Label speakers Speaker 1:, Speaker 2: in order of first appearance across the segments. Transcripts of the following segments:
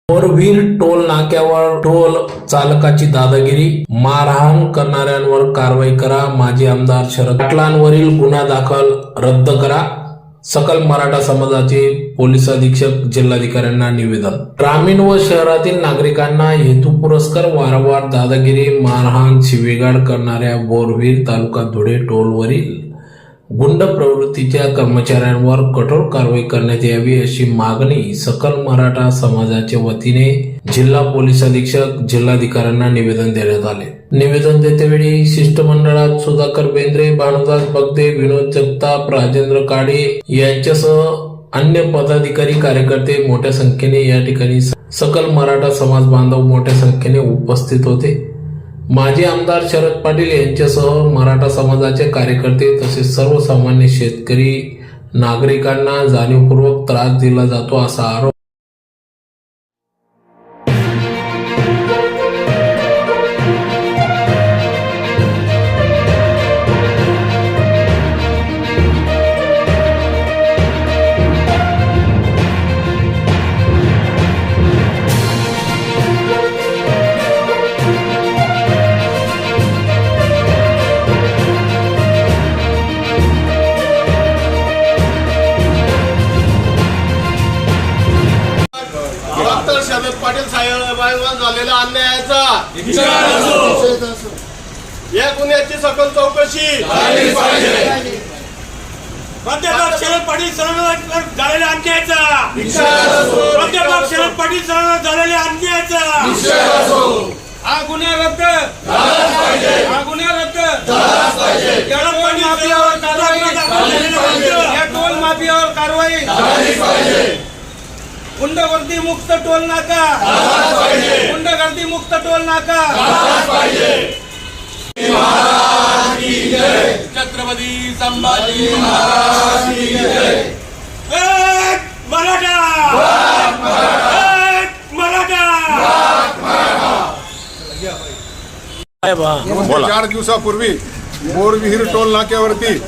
Speaker 1: बोरविहीर toll नाक्यावर toll चालकाची दादागिरी, मारहाण करणाऱ्यांवर कारवाई करा. माजी आमदार शरद पाटलांवरील गुन्हा दाखल रद्द करा. सकल मराठा समाजाचे पोलीस अधीक्षक जिल्हाधिकाऱ्यांना निवेदन. ग्रामीण व शहरातील नागरिकांना हेतुपुरस्सर वारंवार दादागिरी, मारहाण, शिवीगाळ करणाऱ्या बोरविहीर तालुका धुळे टोलवरील गुंड प्रवृत्तीच्या कर्मचाऱ्यांवर कठोर कारवाई करण्यात यावी अशी मागणी सकल मराठा समाजाच्या वतीने जिल्हा पोलीस अधीक्षक जिल्हाधिकाऱ्यांना निवेदन देण्यात आले. निवेदन देतेवेळी शिष्टमंडळात सुधाकर बेंद्रे, भानुदास बगदे, विनोद जगताप, राजेंद्र काळे यांच्यासह अन्य पदाधिकारी, कार्यकर्ते मोठ्या संख्येने या ठिकाणी सकल मराठा समाज बांधव मोठ्या संख्येने उपस्थित होते. माजी आमदार शरद पाटील यांच्यासह मराठा समाजाचे कार्यकर्ते तसेच सर्वसामान्य शेतकरी नागरिकांना जाणीवपूर्वक त्रास दिला जातो असा आरोप
Speaker 2: डॉक्टर शरद पाटील साहेबांवर झालेल्या अन्यायाचा या गुन्ह्याची सखोल चौकशी
Speaker 3: प्राध्यापक शरद पाटील सरांवर झालेल्या अन्यायाचा प्राध्यापक शरद पाटील सरांवर झालेल्या अन्यायाचा हा गुन्हा रद्द हा गुन्हा रद्द शरद पाटील माफियावर कारवाई या टोल माफियावर कारवाई गुंडगर्दी मुक्त टोल नाका गुंडगर्दी मुक्त टोल नाका छत्रपती संभाजी महाराज की जय. मराठा मराठा
Speaker 4: 4 दिवसापूर्वी बोरविहीर टोल नाक्यावरती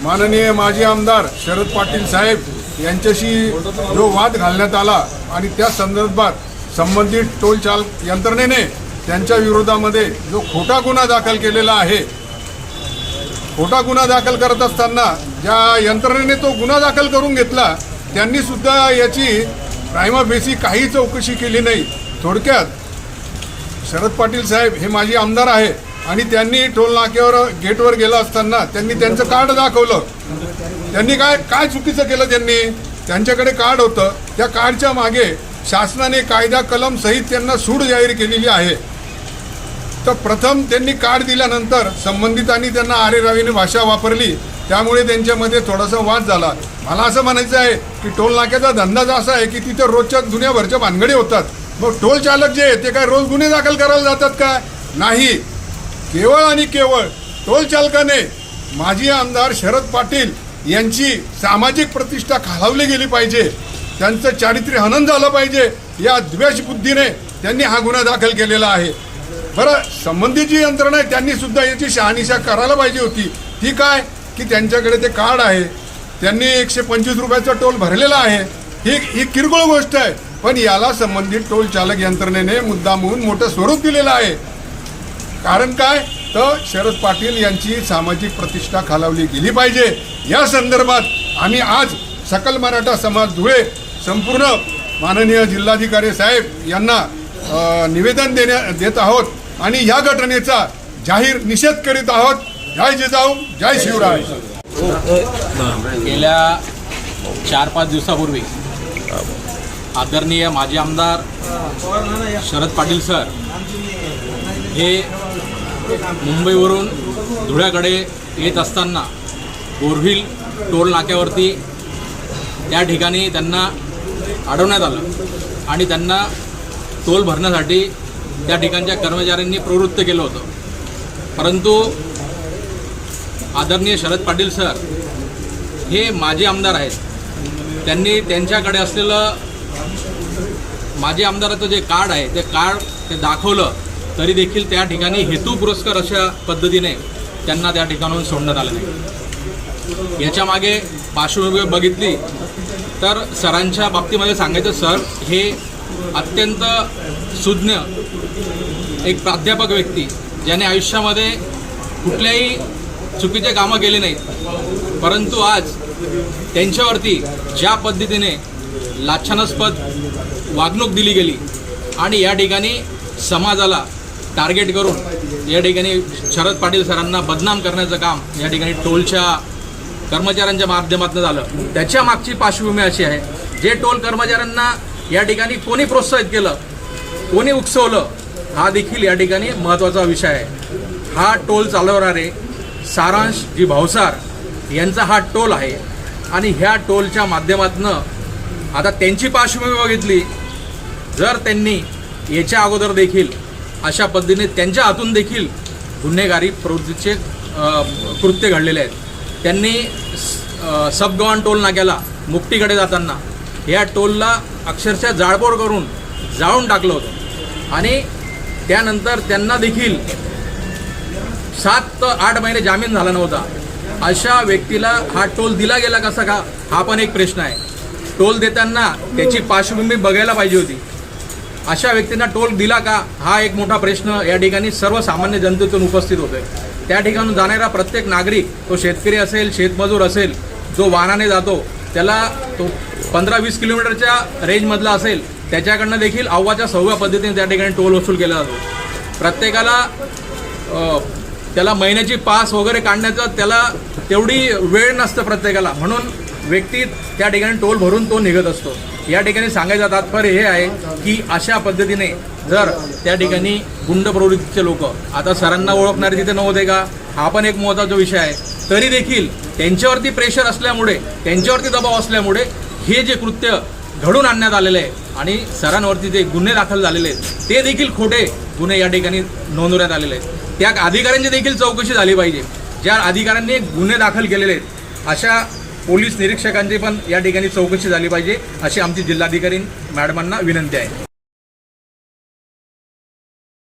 Speaker 4: माननीय माजी आमदार शरद पाटील साहेब यांच्याशी जो वाद घालण्यात आला आणि त्या संदर्भात संबंधित टोल चालक यंत्रणेने त्यांच्या विरोधामध्ये जो खोटा गुन्हा दाखल केलेला आहे, खोटा गुन्हा दाखल करत असताना ज्या यंत्रणेने तो गुन्हा दाखल करून घेतला त्यांनी सुद्धा याची प्रायमा फेसी काही चौकशी केली नाही. थोडक्यात शरद पाटील साहेब हे माजी आमदार आहे आणि त्यांनी टोल नाक्यावर गेटवर गेला असताना त्यांनी त्यांचं कार्ड दाखवलं. त्यांनी काय चुकीचं केलं? त्यांच्याकडे कार्ड होतं. त्या कार्डच्या मागे शासनाने कायदा कलम सहित त्यांना सूट जाहीर केलेली आहे. तर प्रथम त्यांनी कार्ड दिल्यानंतर संबंधितांनी त्यांना आरेरावीने भाषा वापरली, त्यामुळे त्यांच्यामध्ये थोडासा वाद झाला. मला असं म्हणायचं आहे की टोल नाक्याचा धंदाच असा आहे की तिथे रोजच्या दुनियाभरच्या भानगडी होतात. मग टोल चालक जे ते काय रोज गुन्हे दाखल करायला जातात का? नाही. केवळ आणि केवळ टोल चालकाने माजी आमदार शरद पाटील यांची सामाजिक प्रतिष्ठा खालावली गेली पाहिजे, त्यांचं चारित्र्य हनन झालं पाहिजे या द्वेष बुद्धीने त्यांनी हा गुन्हा दाखल केलेला आहे. बरं, संबंधित जी यंत्रणा आहे त्यांनी सुद्धा याची शहानिशा करायला पाहिजे होती. ती काय की त्यांच्याकडे ते कार्ड आहे, त्यांनी 125 रुपयाचा टोल भरलेला आहे. ही किरकोळ गोष्ट आहे, पण याला संबंधित टोल चालक यंत्रणेने मुद्दामहून मोठं स्वरूप दिलेलं आहे. कारण काय तर शरद पाटील यांची सामाजिक प्रतिष्ठा खालावली गेली पाहिजे. या संदर्भात आम्ही आज सकल मराठा समाज धुळे संपूर्ण माननीय जिल्हाधिकारी साहेब यांना निवेदन देत आहोत आणि या घटनेचा जाहीर निषेध करीत आहोत. जय जिजाऊ, जय शिवराय.
Speaker 5: गेल्या 4-5 दिवसापूर्वी आदरणीय माजी आमदार शरद पाटील सर हे मुंबईवरून धुळ्याकडे येत असताना बोरविहीर टोल नाक्यावरती त्या ठिकाणी त्यांना अडवण्यात आलं आणि त्यांना टोल भरण्यासाठी त्या ठिकाणच्या कर्मचाऱ्यांनी प्रवृत्त केलं होतं. परंतु आदरणीय शरद पाटील सर हे माजी आमदार आहेत. त्यांनी त्यांच्याकडे असलेलं माजी आमदाराचं जे कार्ड आहे ते दाखवलं, तरी देखील त्या ठिकाणी हेतुपुरस्सर अशा पद्धतीने त्यांना त्या ठिकाणाहून सोडण्यात आलं नाही. याच्या मागे पार्श्वभूमी बघितली तर सरांच्या बाबतीमध्ये सांगायचं, सर हे अत्यंत सुज्ञ एक प्राध्यापक व्यक्ती, ज्याने आयुष्यामध्ये कुठल्याही चुकीचे कामं केले नाहीत, परंतु आज त्यांच्यावरती ज्या पद्धतीने लाछनास्पद वागणूक दिली गेली आणि या ठिकाणी समाजाला टार्गेट करून या ठिकाणी शरद पाटील सरांना बदनाम करण्याचं काम या ठिकाणी टोलच्या कर्मचाऱ्यांच्या माध्यमातून झालं, त्याच्या मागची पार्श्वभूमी अशी आहे, जे टोल कर्मचाऱ्यांना या ठिकाणी कोणी प्रोत्साहित केलं, कोणी उकसवलं, हा देखील या ठिकाणी महत्त्वाचा विषय आहे. हा टोल चालवणारे सारांश जी भावसार यांचा हा टोल आहे आणि ह्या टोलच्या माध्यमातून आता त्यांची पार्श्वभूमी बघितली, जर त्यांनी याच्या अगोदर देखील अशा पद्धतीने त्यांच्या हातून देखील गुन्हेगारी प्रवृत्तीचे कृत्य घडलेले आहेत. त्यांनी सबगव्हाण टोल नाक्याला मुक्तीकडे जाताना या टोलला अक्षरशः जाळपोळ करून जाळून टाकलं होतं आणि त्यानंतर त्यांना देखील 7 ते 8 महिने जामीन झाला नव्हता. अशा व्यक्तीला हा टोल दिला गेला कसा का, हा पण एक प्रश्न आहे. टोल देताना त्याची पार्श्वभूमी बघायला पाहिजे होती. अशा व्यक्तींना टोल दिला का, हा एक मोठा प्रश्न या ठिकाणी सर्वसामान्य जनतेतून उपस्थित होतोय. त्या ठिकाणून जाणारा प्रत्येक नागरिक, तो शेतकरी असेल, शेतमजूर असेल, जो वाहनाने जातो, त्याला तो 15-20 किलोमीटरच्या रेंजमधला असेल, त्याच्याकडनं देखील अव्वाच्या सव्वा पद्धतीने त्या ठिकाणी टोल वसूल केला जातो. प्रत्येकाला त्याला महिन्याची पास वगैरे काढण्याचं त्याला तेवढी वेळ नसतं प्रत्येकाला, म्हणून व्यक्ती त्या ठिकाणी टोल भरून तो निघत असतो. या ठिकाणी सांगायचं तात्पर्य हे आहे की अशा पद्धतीने जर त्या ठिकाणी गुंड प्रवृत्तीचे लोक, आता सरांना ओळखणारे तिथे नव्हते का, हा पण एक महत्त्वाचा विषय आहे, तरी देखील त्यांच्यावरती प्रेशर असल्यामुळे, त्यांच्यावरती दबाव असल्यामुळे हे जे कृत्य घडून आणण्यात आलेलं आहे आणि सरांवरती जे गुन्हे दाखल झालेले आहेत ते देखील खोटे गुन्हे या ठिकाणी नोंदवण्यात आलेले आहेत. त्या अधिकाऱ्यांची देखील चौकशी झाली पाहिजे. ज्या अधिकाऱ्यांनी गुन्हे दाखल केलेले आहेत अशा पोलीस निरीक्षकांची पण या ठिकाणी चौकशी झाली पाहिजे, अशी आमची जिल्हाधिकारी मॅडमांना विनंती आहे.